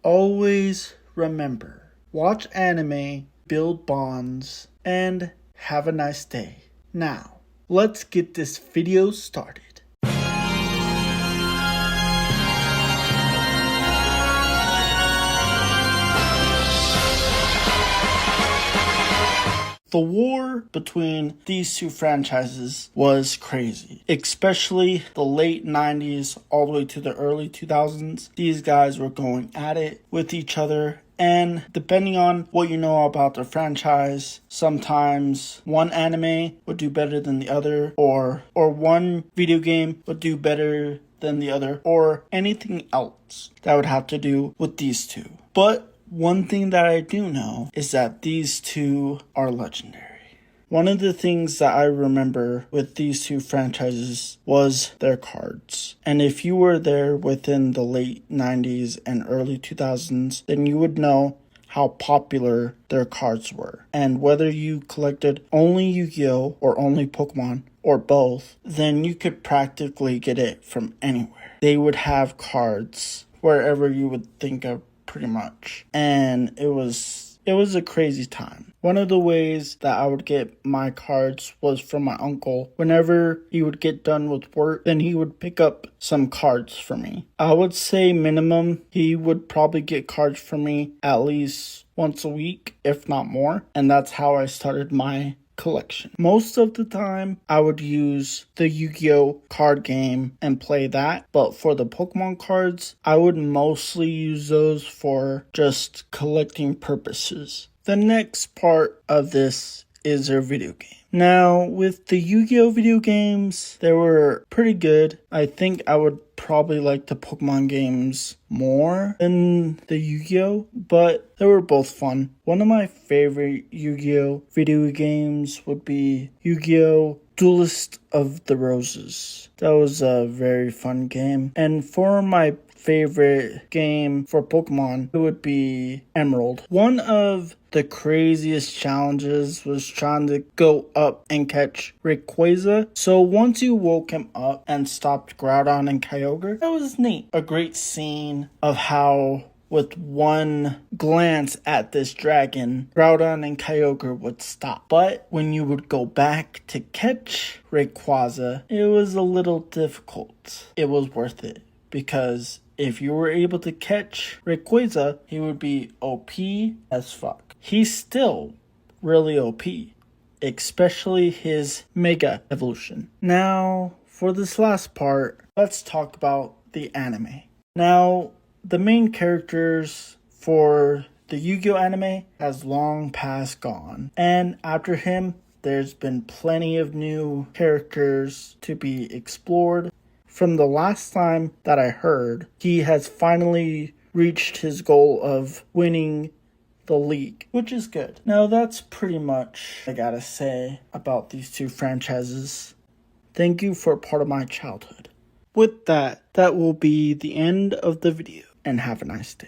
always remember, watch anime, build bonds, and have a nice day. Now, let's get this video started. The war between these two franchises was crazy, especially the late 90s all the way to the early 2000s. These guys were going at it with each other, and depending on what you know about the franchise, sometimes one anime would do better than the other, or one video game would do better than the other, or anything else that would have to do with these two. But one thing that I do know is that these two are legendary. One of the things that I remember with these two franchises was their cards. And if you were there within the late 90s and early 2000s, then you would know how popular their cards were. And whether you collected only Yu-Gi-Oh! Or only Pokemon, or both, then you could practically get it from anywhere. They would have cards wherever you would think of, pretty much. And it was a crazy time. One of the ways that I would get my cards was from my uncle. Whenever he would get done with work, then he would pick up some cards for me. I would say minimum, he would probably get cards for me at least once a week, if not more. And that's how I started my collection. Most of the time, I would use the Yu-Gi-Oh! Card game and play that. But for the Pokemon cards, I would mostly use those for just collecting purposes. The next part of this is their video game. Now, with the Yu-Gi-Oh! Video games, they were pretty good. I think I would probably like the Pokemon games more than the Yu-Gi-Oh! But they were both fun. One of my favorite Yu-Gi-Oh! Video games would be Yu-Gi-Oh! Duelist of the Roses. That was a very fun game. And for my favorite game for Pokemon, it would be Emerald. One of the craziest challenges was trying to go up and catch Rayquaza. So once you woke him up and stopped Groudon and Kyogre, that was neat. A great scene of how with one glance at this dragon, Groudon and Kyogre would stop. But when you would go back to catch Rayquaza, it was a little difficult. It was worth it, because if you were able to catch Rayquaza, he would be OP as fuck. He's still really OP, especially his Mega Evolution. Now, for this last part, let's talk about the anime. Now, the main characters for the Yu-Gi-Oh! Anime has long past gone. And after him, there's been plenty of new characters to be explored. From the last time that I heard, he has finally reached his goal of winning the league, which is good. Now, that's pretty much I gotta say about these two franchises. Thank you for part of my childhood. With that, that will be the end of the video, and have a nice day.